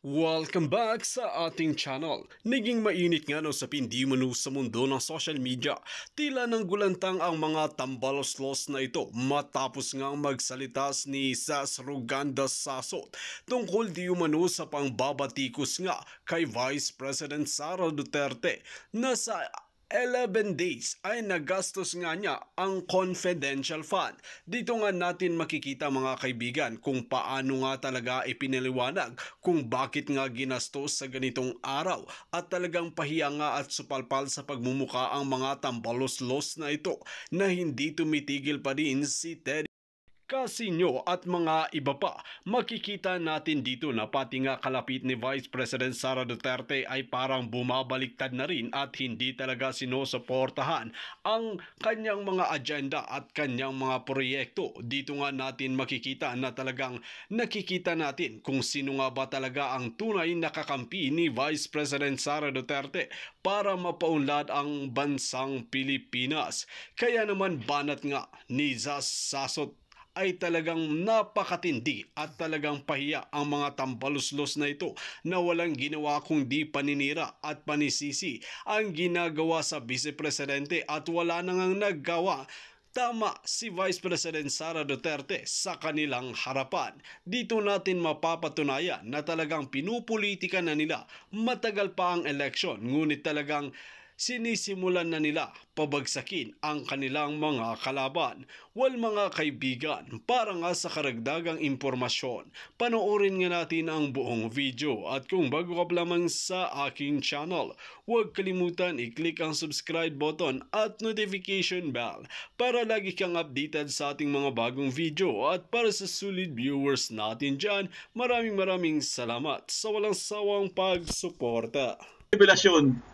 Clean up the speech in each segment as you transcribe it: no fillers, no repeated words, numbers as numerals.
Welcome back sa ating channel. Naging mainit nga usapin di manu sa mundo ng social media. Tila nang gulantang ang mga tambaloslos na ito matapos nga magsalita ni Sas Ruganda Sasot tungkol di umano sa pangbabatikos nga kay Vice President Sara Duterte na sa 11 days ay nagastos nga niya ang confidential fund. Dito nga natin makikita mga kaibigan kung paano nga talaga ipinaliwanag kung bakit nga ginastos sa ganitong araw at talagang pahiya nga at supalpal sa pagmumuka ang mga tambalos-los na ito na hindi tumitigil pa rin si Ted Casino at mga iba pa. Makikita natin dito na pati nga kalapit ni Vice President Sara Duterte ay parang bumabaliktad na rin at hindi talaga sinusuportahan ang kanyang mga agenda at kanyang mga proyekto. Dito nga natin makikita na talagang nakikita natin kung sino nga ba talaga ang tunay na kakampi ni Vice President Sara Duterte para mapaunlad ang bansang Pilipinas. Kaya naman banat nga ni Sas Sasot ay talagang napakatindi at talagang pahiya ang mga tambaluslos na ito na walang ginawa kundi paninira at panisisi ang ginagawa sa Vice Presidente at wala nang naggawa tama si Vice President Sara Duterte sa kanilang harapan. Dito natin mapapatunayan na talagang pinupolitika na nila matagal pa ang eleksyon, ngunit talagang sinisimulan na nila pabagsakin ang kanilang mga kalaban. Well mga kaibigan, para nga sa karagdagang impormasyon, panoorin nga natin ang buong video at kung bago ka pa lamang sa aking channel, huwag kalimutan i-click ang subscribe button at notification bell para lagi kang updated sa ating mga bagong video. At para sa solid viewers natin dyan, maraming salamat sa walang sawang pagsuporta. Revelasyon.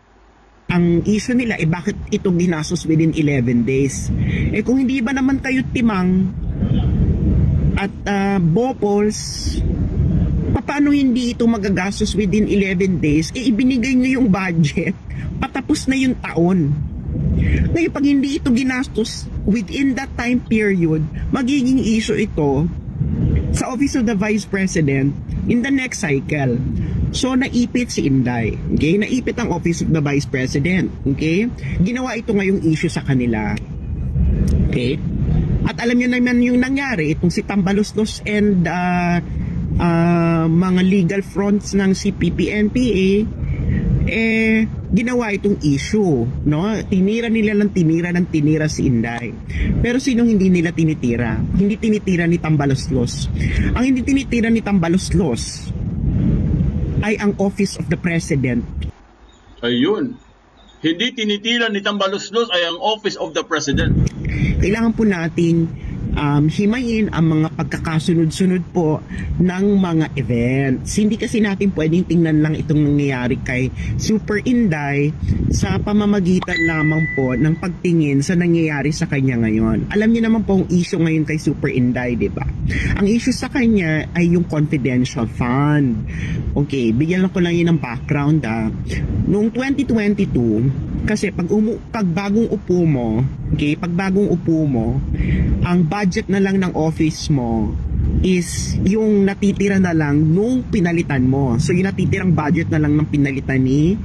Ang issue nila bakit ito ginastos within 11 days. Kung hindi ba naman kayo timang at bopols, paano hindi ito magagastos within 11 days? Ibinigay nyo yung budget, patapos na yung taon. Ngayon pag hindi ito ginastos within that time period, magiging issue ito sa Office of the Vice President in the next cycle. So naipit si Inday, okay? Naipit ang Office of the Vice President, okay? Ginawa ito ngayong issue sa kanila, okay? At alam niyo naman yung nangyari, itong si Tambaloslos and mga legal fronts ng CPP-NPA, ginawa itong issue, no? Tinira nila si Inday. Pero sinong hindi nila tinitira? Hindi tinitira ni Tambaloslos. Ang hindi tinitira ni Tambaloslos ay ang Office of the President. Ayun. Hindi tinitira ni Tambaloslos ay ang Office of the President. Kailangan po natin himayin ang mga pagkakasunod-sunod po ng mga events. Hindi kasi natin pwedeng tingnan lang itong nangyayari kay Super Inday sa pamamagitan lamang po ng pagtingin sa nangyayari sa kanya ngayon. Alam niyo naman po ang issue ngayon kay Super Inday, di ba? Ang issue sa kanya ay yung confidential fund. Okay, bigyan lang ko lang yun ng background Noong 2022, kasi pag bagong upo mo, okay, pag bagong upo mo, ang budget na lang ng office mo is yung natitira na lang nung pinalitan mo. So yung natitirang budget na lang ng pinalitan ni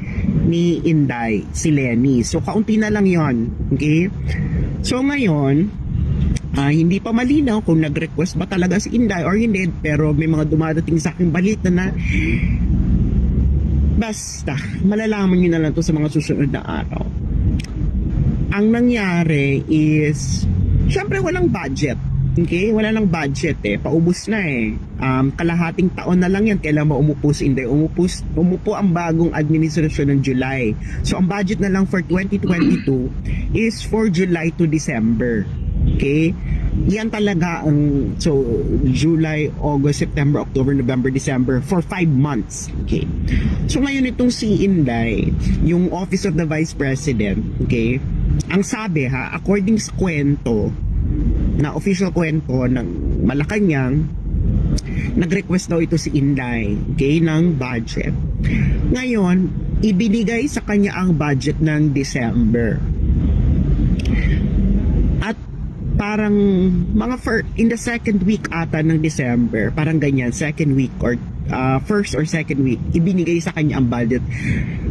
Inday, si Lenny. So kaunti na lang yon, okay? So ngayon, hindi pa malinaw kung nag-request ba talaga si Inday or hindi, pero may mga dumadating sa aking balita na basta malalaman nyo na lang to sa mga susunod na araw. Ang nangyari is syempre walang budget. Okay? Wala nang budget paubos na kalahating taon na lang yan kailan maumupo si Inday. Umupo ang bagong administrasyon ng July. So ang budget na lang for 2022 is for July to December. Okay? Yan talaga ang July, August, September, October, November, December for 5 months. Okay? So ngayon itong si Inday, yung Office of the Vice President, okay? Ang sabi according sa kwento, na official kwento ng Malacanang, nag-request daw ito si Inday, okay, ng budget. Ngayon, ibinigay sa kanya ang budget ng December. At parang mga in the second week ata ng December, parang ganyan, second week or first or second week, ibinigay sa kanya ang budget.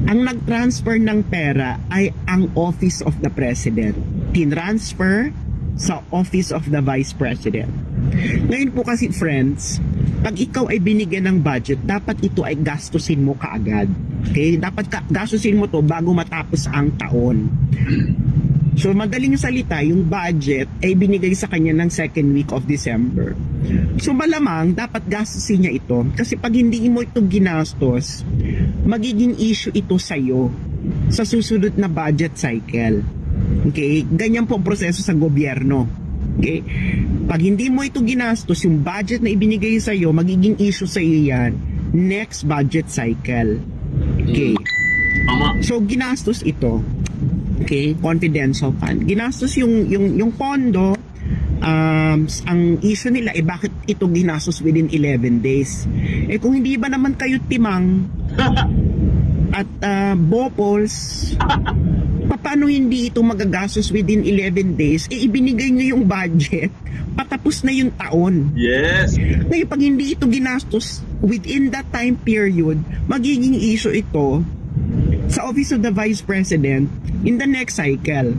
Ang nag-transfer ng pera ay ang Office of the President. Tinransfer sa Office of the Vice President. Ngayon po kasi friends, pag ikaw ay binigyan ng budget, dapat ito ay gastusin mo kaagad. Okay? Dapat gastusin mo to bago matapos ang taon. So madaling salita, yung budget ay binigay sa kanya ng second week of December. So malamang dapat gastusin niya ito kasi pag hindi mo ito ginastos, magiging issue ito sa iyo sa susunod na budget cycle. Okay? Ganyan po ang proseso sa gobyerno. Okay? Pag hindi mo ito ginastos, yung budget na ibinigay sa iyo, magiging issue sa iyo yan next budget cycle. Okay? So ginastos ito. Okay, confidential fund. Ginastos yung pondo. Ang issue nila bakit ito ginastos within 11 days. Kung hindi ba naman kayo timang at bopols, paano hindi ito magagastos within 11 days? Ibinigay nyo yung budget, patapos na yung taon. Yes. Ngayon, pag hindi ito ginastos within that time period, magiging issue ito sa Office of the Vice President in the next cycle.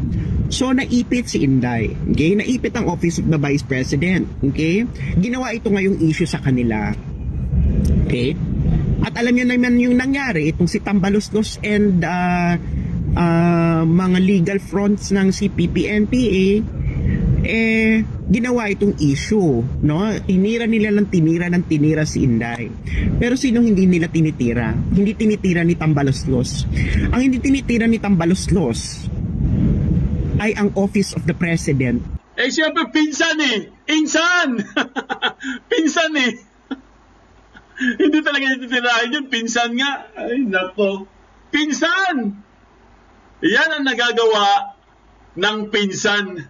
So, naipit si Inday. Okay? Naipit ang Office of the Vice President. Okay? Ginawa ito ngayong issue sa kanila. Okay? At alam niyo naman yung nangyari, itong si Tambaloslos and mga legal fronts ng CPP-NPA, ginawa itong issue, no? Tinira ng tinira si Inday. Pero sino hindi nila tinitira? Hindi tinitira ni Tambaloslos. Ang hindi tinitira ni Tambaloslos ay ang Office of the President. Siyempre, pinsan eh! Insan! Pinsan eh! Hindi talaga nititirahin yun. Pinsan nga. Ay, nako. Pinsan! Yan ang nagagawa ng pinsan.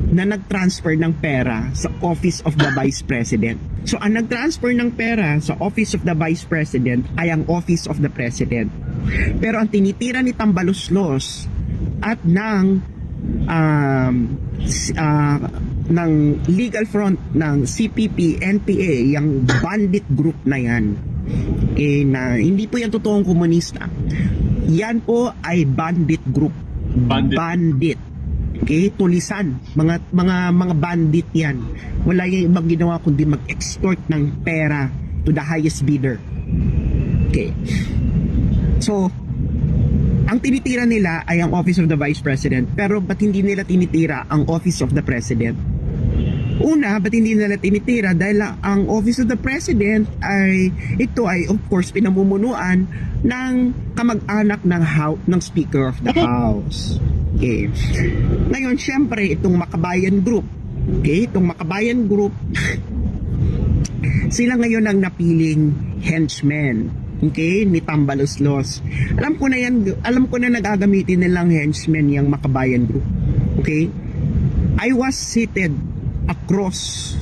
Na nag-transfer ng pera sa Office of the Vice President. So, ang nag-transfer ng pera sa Office of the Vice President ay ang Office of the President. Pero ang tinitira ni Tambaloslos at ng legal front ng CPP, NPA, yung bandit group na yan, na hindi po yan totoong komunista. Yan po ay bandit group. Bandit. Okay, tulisan, mga bandit 'yan. Wala yung ibang ginawa kundi mag-extort ng pera to the highest bidder. Okay. So, ang tinitira nila ay ang Office of the Vice President, pero ba't hindi nila tinitira ang Office of the President? Una, ba't hindi nila tinitira? Dahil ang Office of the President ito ay of course pinamumunuan ng kamag-anak ng Speaker of the House. Okay. Ngayon, syempre, itong Makabayan Group, sila ngayon ang napiling henchmen, okay, ni Tambaloslos. Alam ko na nagagamitin nilang henchmen yung Makabayan Group. Okay? I was seated across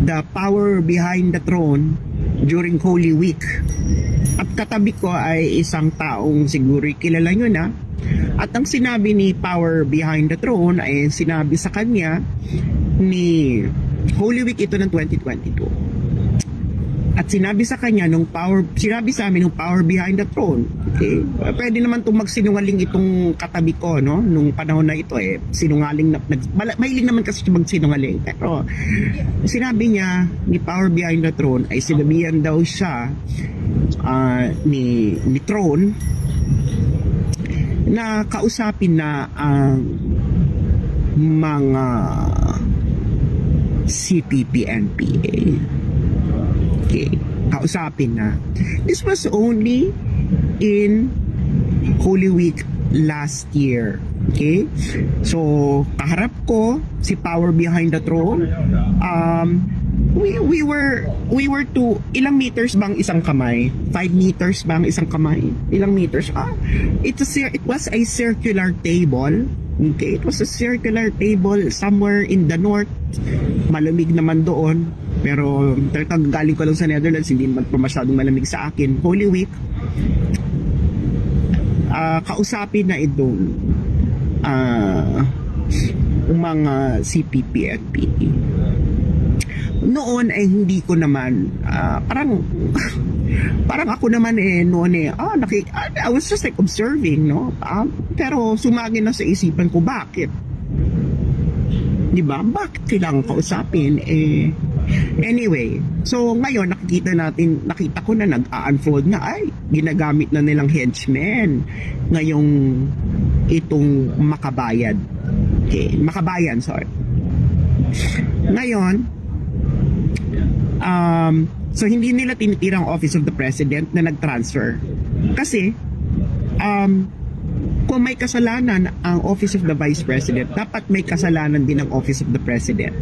the power behind the throne during Holy Week. At katabi ko ay isang taong siguro kilala nyo na. At ang sinabi ni Power Behind the Throne ay sinabi sa kanya ni Holy Week ito ng 2022. At sinabi sa kanya sinabi sa amin nung Power Behind the Throne, okay, pwede naman itong magsinungaling itong katabi ko, no? Nung panahon na ito sinungaling mahilig naman kasi magsinungaling. Pero sinabi niya ni Power Behind the Throne ay sinabihan daw siya ni Throne na kausapin na ang mga CPP-NPA. Okay, kausapin na. This was only in Holy Week last year. Okay, so kaharap ko si Power Behind the Throne. We were to ilang meters bang isang kamay? 5 meters bang isang kamay? Ilang meters? It was a circular table. Okay, it was a circular table somewhere in the north. Malamig naman doon. Pero galing ko lang sa Netherlands, hindi naman po masyadong malamig sa akin. Holy Week, kausapin na itong mga CPP-NPA. noon ay hindi ko naman parang ako naman noon I was just like observing, no? Pero sumagi na sa isipan ko, bakit? Di ba? Bakit kailangan kausapin? Anyway, so ngayon nakita ko na nag-unfold na ginagamit na nilang henchmen ngayong itong Makabayan. Okay, Makabayan, sorry. Ngayon, so hindi nila tinitira ang Office of the President na nag-transfer. Kasi, kung may kasalanan ang Office of the Vice President, dapat may kasalanan din ang Office of the President.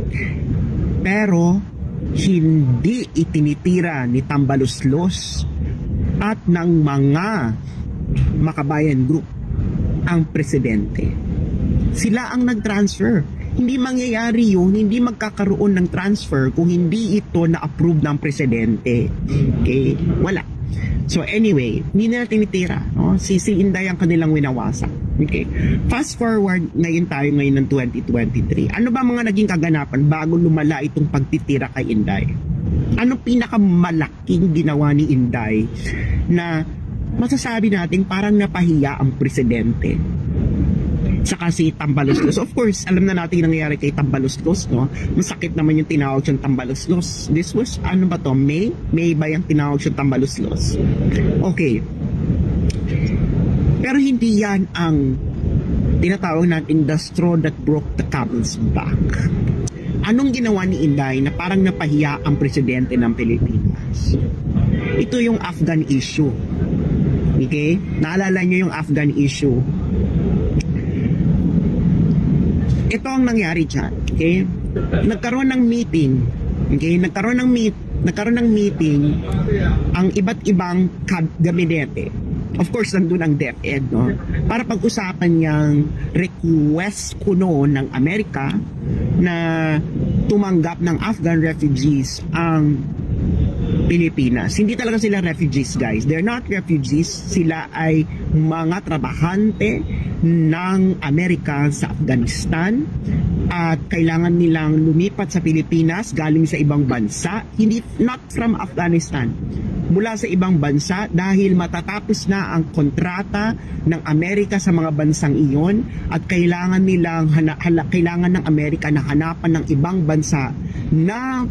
Pero, hindi itinitira ni Tambaloslos at ng mga Makabayan Group ang presidente. Sila ang nag-transfer. Hindi mangyayari yun, hindi magkakaroon ng transfer kung hindi ito na-approve ng presidente. Okay? Wala. So anyway, hindi nila tinitira. No? Si Inday ang kanilang winawasak. Okay? Fast forward, ngayon ng 2023. Ano ba mga naging kaganapan bago lumala itong pagtitira kay Inday? Ano pinakamalaking ginawa ni Inday na masasabi natin parang napahiya ang presidente? Saka si Tambaloslos. Of course, alam na natin yung nangyayari kay Tambaloslos, no? Masakit naman yung tinawag siyang Tambaloslos. This was, ano ba to? May ba yung tinawag siyang Tambaloslos? Okay. Pero hindi yan ang tinatawag natin the straw that broke the camel's back. Anong ginawa ni Inday na parang napahiya ang presidente ng Pilipinas? Ito yung Afghan issue. Okay? Naalala niyo yung Afghan issue? Ito ang nangyari dyan, okay? Nagkaroon ng meeting, okay? Nagkaroon ng meeting ang iba't ibang gabinete. Of course, nandun ang DepEd, no? Para pag-usapan niyang request kuno ng Amerika na tumanggap ng Afghan refugees ang Pilipinas. Hindi talaga sila refugees, guys. They're not refugees. Sila ay mga trabahante ng Amerika sa Afghanistan at kailangan nilang lumipat sa Pilipinas galing sa ibang bansa. Not from Afghanistan. Mula sa ibang bansa dahil matatapos na ang kontrata ng Amerika sa mga bansang iyon at kailangan kailangan ng Amerika na hanapan ng ibang bansa na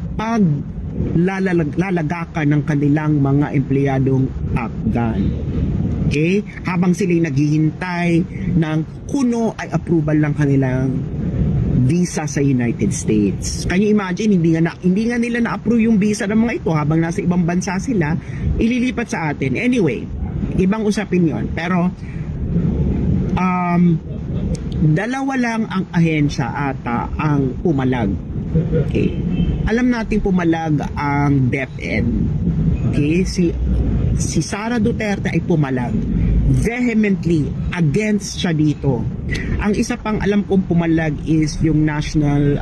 lalagakan ng kanilang mga empleyadong Afghan. Okay? Habang sila'y naghihintay ng kuno ay approval ng kanilang visa sa United States. Can you imagine, hindi nga nila na-approve yung visa ng mga ito habang nasa ibang bansa sila, ililipat sa atin. Anyway, ibang usapin yon. Pero, dalawa lang ang ahensya ata ang pumalag. Okay. Alam natin pumalag ang DepEd. Okay, si Sara Duterte ay pumalag vehemently against siya dito. Ang isa pang alam kong pumalag is yung National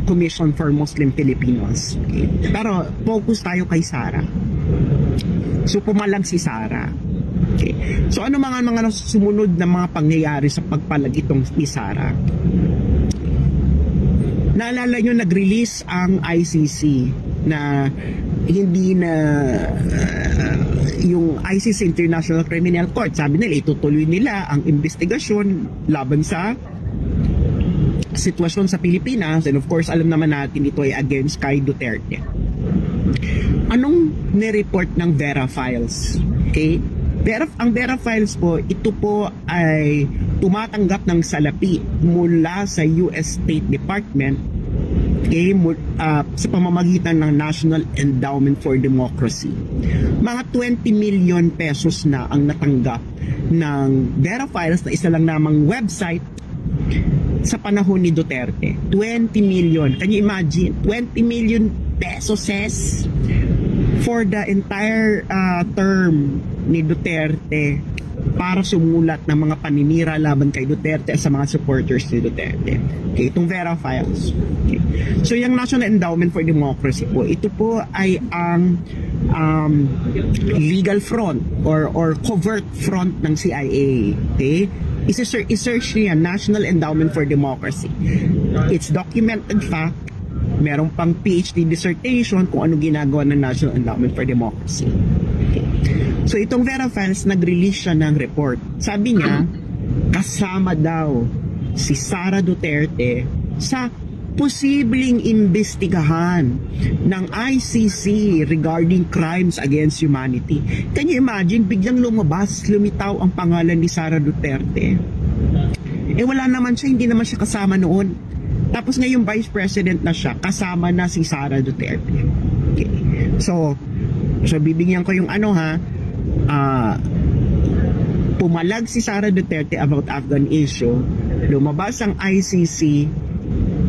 Commission for Muslim Filipinos. Okay. Pero focus tayo kay Sara. So pumalag si Sara. Okay. So ano mga sumunod na mga pangyayari sa pagpalag itong ni Sara? Naalala nyo, nag-release ang ICC na hindi na yung ICC International Criminal Court, sabi nila itutuloy nila ang investigasyon laban sa sitwasyon sa Pilipinas, and of course alam naman natin ito ay against kay Duterte. Anong nireport ng Vera Files? Okay? Ang Vera Files po, ito po ay tumatanggap ng salapi mula sa US State Department, okay, sa pamamagitan ng National Endowment for Democracy. Mga 20 million pesos na ang natanggap ng Vera Files na isa lang namang website sa panahon ni Duterte. 20 million. Can you imagine? 20 million pesos for the entire term ni Duterte para sumulat ng mga paninira laban kay Duterte sa mga supporters ni Duterte. Okay, itong Vera Files. Okay. So yung National Endowment for Democracy po, ito po ay ang legal front or covert front ng CIA. Okay? I-search niya National Endowment for Democracy. It's documented fact Meron pang PhD dissertation kung ano ginagawa ng National Endowment for Democracy. Okay. So itong Vera Files, nag-release siya ng report. Sabi niya, kasama daw si Sara Duterte sa posibleng imbestigahan ng ICC regarding crimes against humanity. Can you imagine, biglang lumitaw ang pangalan ni Sara Duterte. Wala naman siya, hindi naman siya kasama noon. Tapos ngayong Vice President na siya, kasama na si Sara Duterte. Okay. So bibigyan ko yung pumalag si Sara Duterte about Afghan issue, lumabas ang ICC,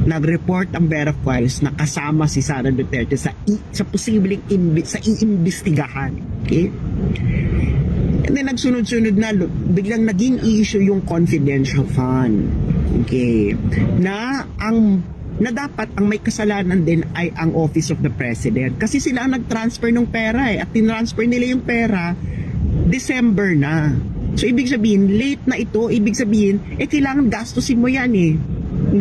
nag-report ang Vera Files na kasama si Sara Duterte sa posibleng iimbestigahan. Okay? And then nagsunod-sunod na, biglang naging issue yung confidential fund. Okay? Na dapat ang may kasalanan din ay ang Office of the President. Kasi sila ang nag-transfer ng pera at tinransfer nila yung pera December na. So ibig sabihin, late na ito, ibig sabihin, kailangan gastusin mo yan eh.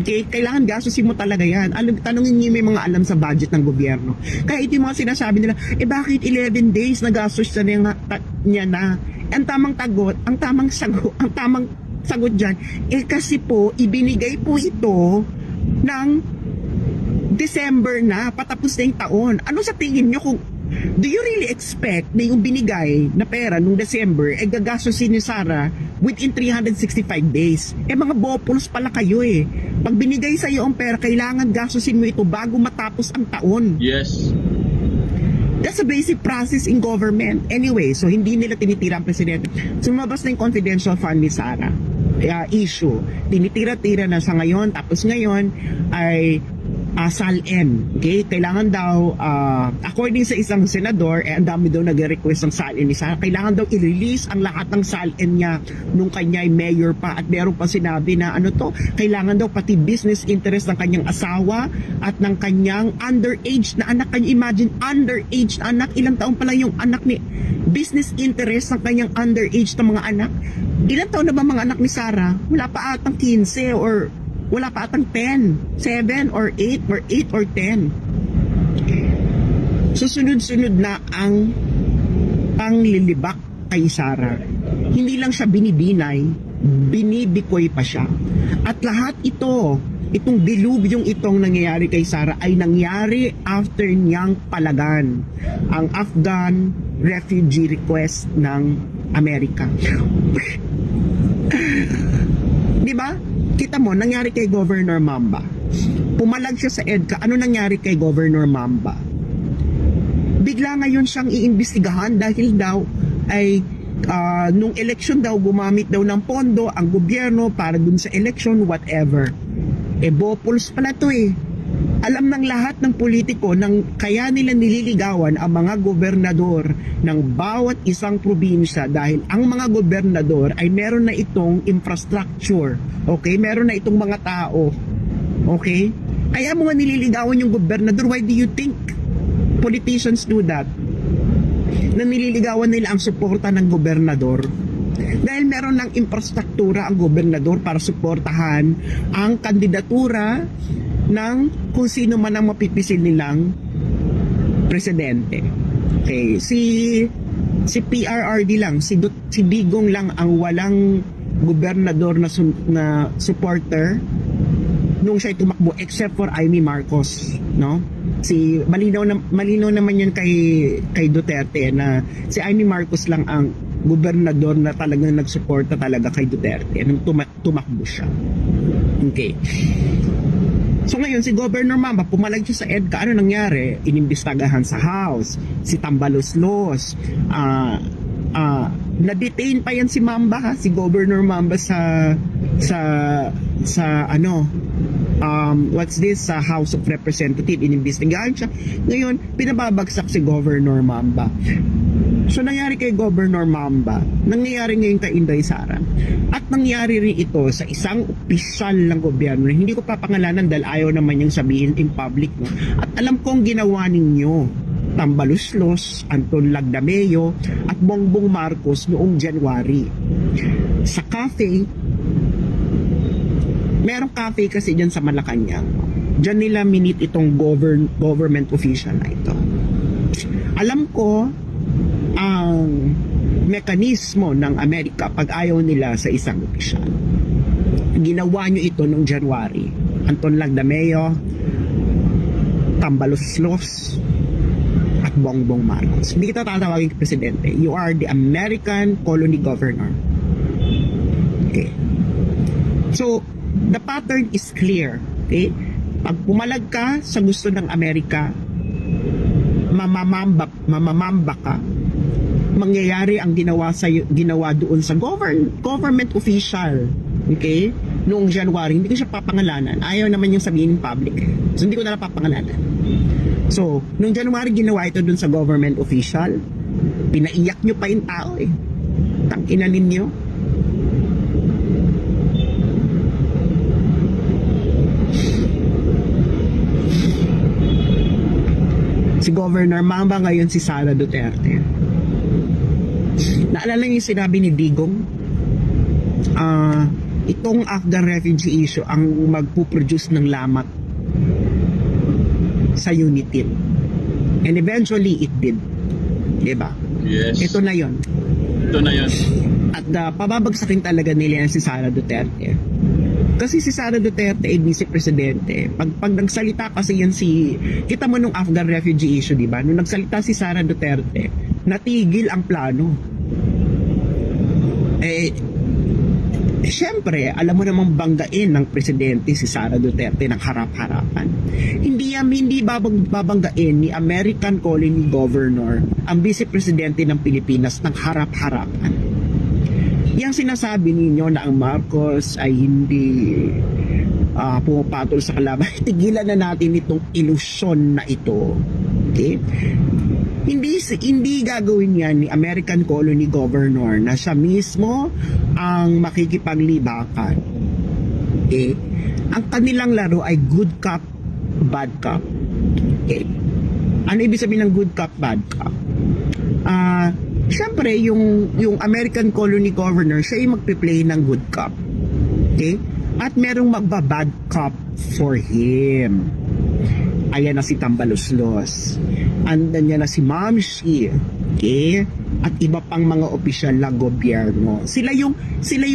Okay? Kailangan gastusin mo talaga yan. Tanongin niyo may mga alam sa budget ng gobyerno. Kaya ito yung mga sinasabi nila, bakit 11 days na gastos niya na? Ang tamang sagot dyan, kasi po, ibinigay po ito ng December na, patapos na yung taon. Ano sa tingin nyo kung, do you really expect na yung binigay na pera nung December gagastosin ni Sara within 365 days? Mga bopulos pala kayo eh. Pag binigay sa iyo ang pera, kailangan gastusin mo ito bago matapos ang taon. Yes. That's a basic process in government. Anyway, so hindi nila tinitira ang presidente. Sumabas na yung confidential fund ni Sara. Issue. Tinitira-tira na sa ngayon. Tapos ngayon ay SALN. Okay? Kailangan daw, according sa isang senador, ang dami daw nag-request ng SALN ni Sara. Kailangan daw i-release ang lahat ng SALN niya nung kanya ay mayor pa. At meron pa sinabi na kailangan daw pati business interest ng kanyang asawa at ng kanyang underage na anak. Can you imagine, underage na anak? Ilang taon pa lang yung anak ni business interest ng kanyang underage na mga anak? Ilang taon na ba mga anak ni Sara? Wala pa atang 15 or wala pa atang 10, 7 or 8 or 8 or 10. Susunod-sunod na ang panglilibak kay Sara. Hindi lang siya binibinay, binibikoy pa siya. At lahat itong dilubyong itong nangyayari kay Sara ay nangyari after niyang palagan ang Afghan refugee request ng Amerika. Di ba? Kita mo, nangyari kay Governor Mamba. Pumalag siya sa EDCA. Ano nangyari kay Governor Mamba? Bigla ngayon siyang iimbestigahan dahil daw ay nung election daw gumamit daw ng pondo ang gobyerno para dun sa election, whatever. Bopuls pala to eh. Alam ng lahat ng politiko nang kaya nila nililigawan ang mga gobernador ng bawat isang probinsya dahil ang mga gobernador ay meron na itong infrastructure. Okay? Meron na itong mga tao. Okay? Kaya mga nililigawan yung gobernador. Why do you think politicians do that? Na nililigawan nila ang suporta ng gobernador. Dahil meron ng infrastruktura ang gobernador para suportahan ang kandidatura ng kung sino man ang mapipisil nilang presidente. Okay, si PRRD lang, si Digong lang ang walang gobernador na supporter nung siya tumakbo except for Amy Marcos, no? Malinaw naman yan kay Duterte na si Amy Marcos lang ang gobernador na talagang nagsuporta talaga kay Duterte nung tumakbo siya. Okay. So ngayon, si Governor Mamba, pumalag siya sa EDCA. Ano nangyari? Inimbestagahan sa House. Si Tambaloslos. Na-detain pa yan si Mamba, ha? Si Governor Mamba sa House of Representatives. Inimbestigahan siya. Ngayon, pinababagsak si Governor Mamba. So nangyari kay Governor Mamba, nangyayari ngayon kay Inday Sara. At nangyari rin ito sa isang opisyal ng gobyerno. Hindi ko papangalanan dahil ayaw naman niyang sabihin in public. No? At alam kong ginawa ninyo, Tambaloslos, Anton Lagdameo, at Bongbong Marcos noong January. Sa cafe, merong cafe kasi dyan sa Malacanang. Diyan nila minit itong government official na ito. Alam ko ang mekanismo ng Amerika pag ayaw nila sa isang opisyal. Ginawa nyo ito noong January. Anton Lagdameo, Tambaloslos, at Bongbong Marcos. Hindi kita tatawagin presidente. You are the American colony governor. Okay. So, the pattern is clear. Okay? Pag pumalag ka sa gusto ng Amerika, mamamamba ka. Mangyayari ang ginawa doon sa government official. Okay? Noong January, hindi ko siya papangalanan. Ayaw naman yung sabihin public. So, hindi ko na papangalanan. So, noong January, ginawa ito dun sa government official. Pinaiyak nyo pa yung tao eh. Tangina ninyo. Si Governor Mamba, ngayon si Sara Duterte. Naalala niyo yung sinabi ni Digong? Itong Afghan refugee issue ang magpuproduce ng lamat sa UNITIL. And eventually, it did. Diba? Yes. Ito na yon. Ito na yon. At pababagsakin talaga nila yan si Sara Duterte. Kasi si Sara Duterte ay vice-presidente. Pag nagsalita kasi yan kita mo nung Afghan refugee issue, diba? Nung nagsalita si Sara Duterte, natigil ang plano. Siyempre, alam mo namang banggain ng presidente si Sara Duterte ng harap-harapan. Hindi babanggain ni American Colony Governor ang vice-presidente ng Pilipinas ng harap-harapan. Yang sinasabi ninyo na ang Marcos ay hindi pumapatol sa kalaban, tigilan na natin itong ilusyon na ito. Okay? Hindi gagawin yan ni American Colony Governor na siya mismo ang makikipaglibakan. Okay? Ang kanilang laro ay good cop, bad cop. Okay? Ano ibig sabihin ng good cop, bad cop? Siyempre, yung American Colony Governor, siya yung magpiplay ng good cop. Okay? At merong magbabad cop for him. Ayan na si Tambaloslos. Andan niya na si Mamshi. Okay? At iba pang mga opisyal ng gobyerno. Sila yung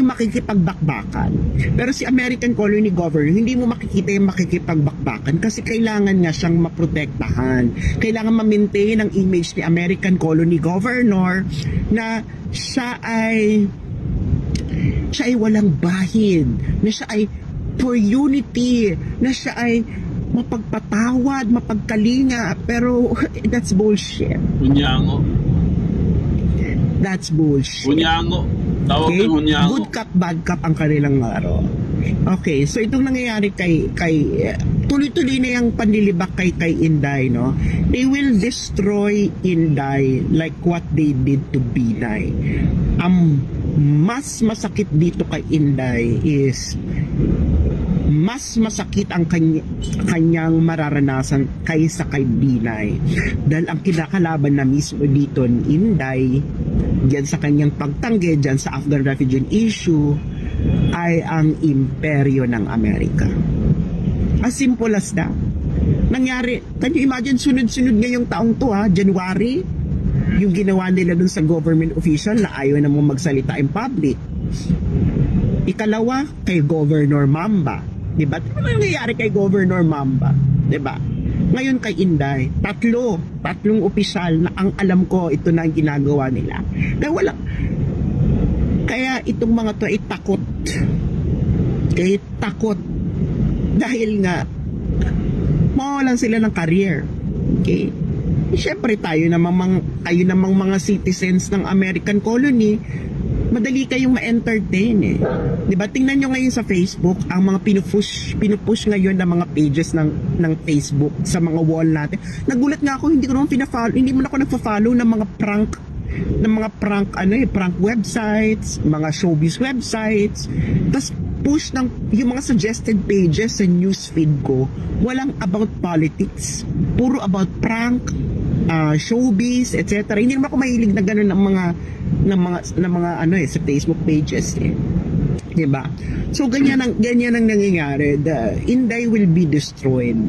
makikipagbakbakan. Pero si American Colony Governor, hindi mo makikita yung makikipagbakbakan kasi kailangan nga siyang maprotektahan. Kailangan ma-maintain ang image ni American Colony Governor na siya ay walang bahid, na siya ay for unity, na siya ay mapagpatawad, mapagkalinga, pero that's bullshit. Hunyango. That's bullshit. Hunyango. Tawag Okay? ng hunyango. Good cop, bad cop ang kanilang laro. Okay, so itong nangyayari kay tuloy-tuloy na yung panlilibak kay Inday, no? They will destroy Inday like what they did to Binay. Mas masakit dito kay Inday is mas masakit ang kanyang mararanasan kaysa kay Binay. Dahil ang kinakalaban na mismo dito ni Inday, diyan sa kanyang pagtanggi, diyan sa Afghan refugee issue, ay ang imperyo ng Amerika. As simple as that. Nangyari, can you imagine, sunod-sunod ngayong taong to January, yung ginawa nila dun sa government official na ayaw na mong magsalita in public. Ikalawa, kay Governor Mamba. Diba? Ano nangyayari kay Governor Mamba? Diba? Ngayon kay Inday, tatlong opisyal na ang alam ko, ito na ang ginagawa nila. Kaya itong mga to ay takot. Kaya takot. Dahil nga, mawalan sila ng career. Okay? Siyempre tayo namang mga citizens ng American colony, madali kayong ma-entertain eh. Diba? Tingnan nyo ngayon sa Facebook, ang mga pinupush ngayon ng mga pages ng Facebook sa mga wall natin. Nagulat nga ako, hindi mo na ako nagpa-follow ng mga prank websites, mga showbiz websites. Tapos push yung mga suggested pages sa newsfeed ko, walang about politics. Puro about prank, showbiz, etc. Hindi naman ako mahilig na gano'n ng mga sa Facebook pages eh. Diba? So ganyan ang nangyayari. The Inday will be destroyed.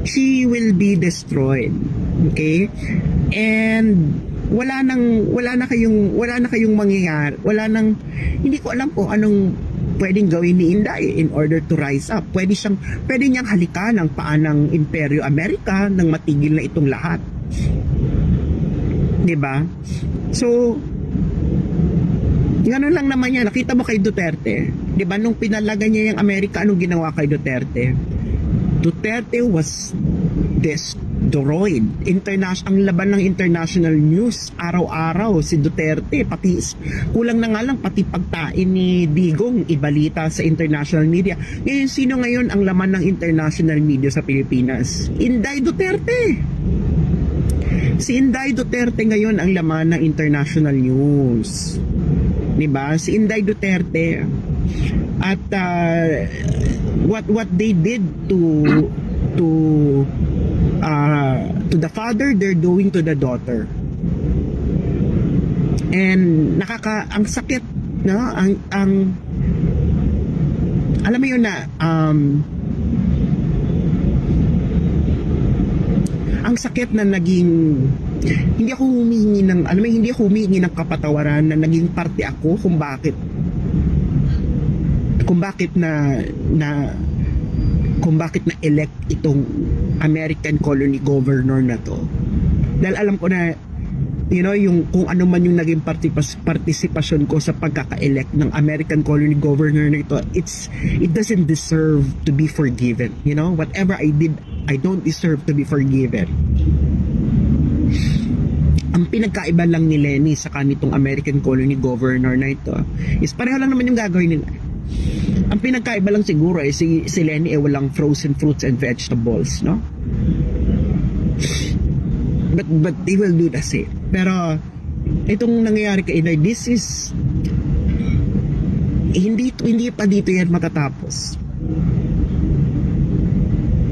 She will be destroyed. Okay? And wala na kayong mangyayari. Hindi ko alam kung anong pwedeng gawin ni Inday in order to rise up. Pwede niyang halikan ang paa ng Imperyo Amerika nang matigil na itong lahat. Diba? So, gano'n lang naman yan. Nakita mo kay Duterte. Diba? Nung pinalagan niya yung Amerika, anong ginawa kay Duterte? Duterte was destroyed. Ang laban ng international news, araw-araw si Duterte. Kulang na nga lang, pati pagtain ni Digong ibalita sa international media. Ngayon, sino ngayon ang laman ng international media sa Pilipinas? Inday Duterte. Si Inday Duterte ngayon ang laman ng international news. Diba? Si Inday Duterte. At what they did to the father, they're doing to the daughter. And ang sakit, no? Alam mo yun na ang sakit na naging hindi ako humingi ng kapatawaran na naging parte ako kung bakit na elect itong American colony governor na to. Dahil alam ko na yung kung ano man yung naging partisipasyon ko sa pagkaka-elect ng American colony governor na ito, it doesn't deserve to be forgiven. Whatever I did, I don't deserve to be forgiven. Ang pinagkaiba lang ni Lenny sa kanitong American colony governor na ito is pareho lang naman yung gagawin nila. Ang pinagkaiba lang siguro ay si Lenny walang frozen fruits and vegetables, no? But they will do the same. Pero itong nangyayari kay Inday, this is hindi pa dito yan matatapos.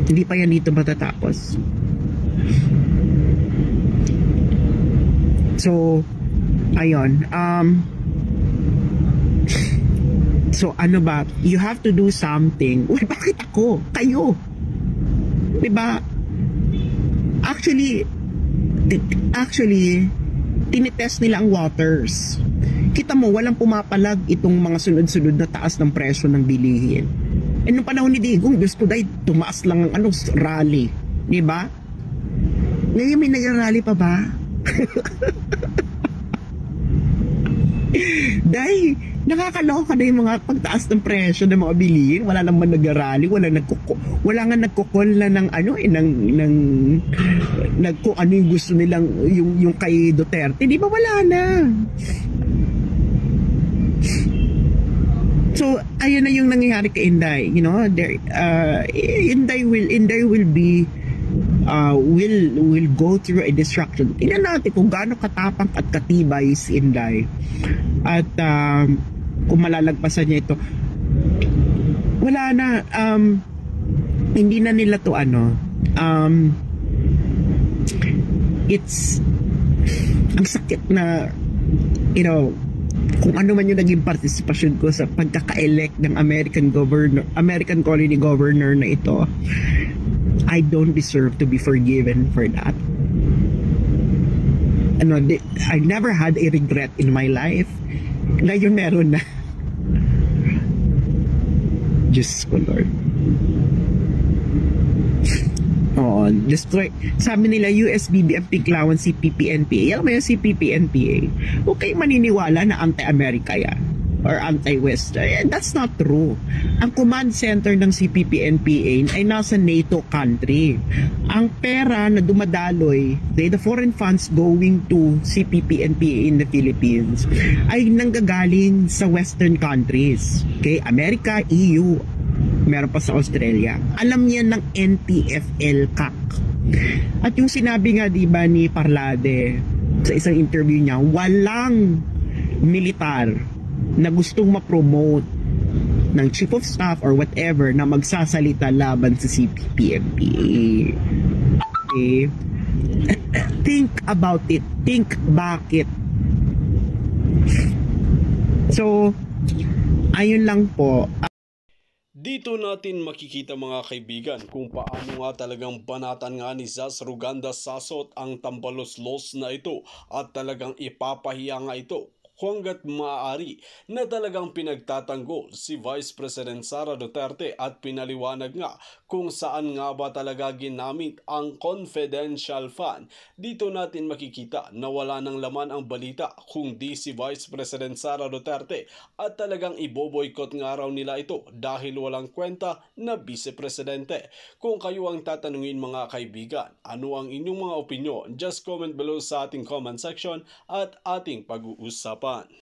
Hindi pa yan dito matatapos. So, ayun. So, ano ba? You have to do something. Uy, bakit ako? Kayo. Diba? Actually, tinitest nila ang waters. Kita mo, walang pumapalag itong mga sunod-sunod na taas ng presyo ng bilihin. E nung panahon ni Digong, Diyos ko dahil tumaas lang ang rally. Diba? Ngayon may nag-rally pa ba? Dahil nakakaloka na yung mga pagtaas ng presyo ng mga bilihin. Wala naman nag-rally, wala nga nagkukol na ng kung ano yung gusto nilang yung kay Duterte. Di ba wala na? So ayun na yung nangyayari kay Inday. Inday will be will go through a destruction. Tingnan natin kung gaano katapang at katibay si Inday. At kung malalagpasan niya ito, wala na, hindi na nila to it's ang sakit na kung ano man yung naging partisipasyon ko sa pagkaka-elect ng American colony governor na ito, I don't deserve to be forgiven for that. I never had a regret in my life. Ngayon meron na. Diyos ko, Lord. Oo, destroy. Sabi nila, USBBM Tiklawan, CPP-NPA. Alam mo yung CPP-NPA? Huwag kayo maniniwala na anti-America yan or anti-West. That's not true. Ang command center ng CPP-NPA ay nasa NATO country. Ang pera na dumadaloy, the foreign funds going to CPP-NPA in the Philippines ay nanggagaling sa Western countries. Okay? America, EU, meron pa sa Australia. Alam niya ng NTFL-CAC. At yung sinabi nga diba ni Parlade sa isang interview niya, walang militar na gustong ma-promote ng chief of staff or whatever na magsasalita laban sa CPP-NPA. Okay? Think about it. Think back it. So, Ayun lang po. Dito natin makikita mga kaibigan kung paano nga talagang banatan nga ni Zaz Ruganda Sasot ang tambalos-los na ito at talagang ipapahiya nga ito hanggat maaari na talagang pinagtatanggol si Vice President Sara Duterte at pinaliwanag nga kung saan nga ba talaga ginamit ang confidential fund. Dito natin makikita na wala nang laman ang balita kung di si Vice President Sara Duterte at talagang iboboykot nga raw nila ito dahil walang kwenta na Vice Presidente. Kung kayo ang tatanungin mga kaibigan, ano ang inyong mga opinyon? Just comment below sa ating comment section at ating pag-uusapan.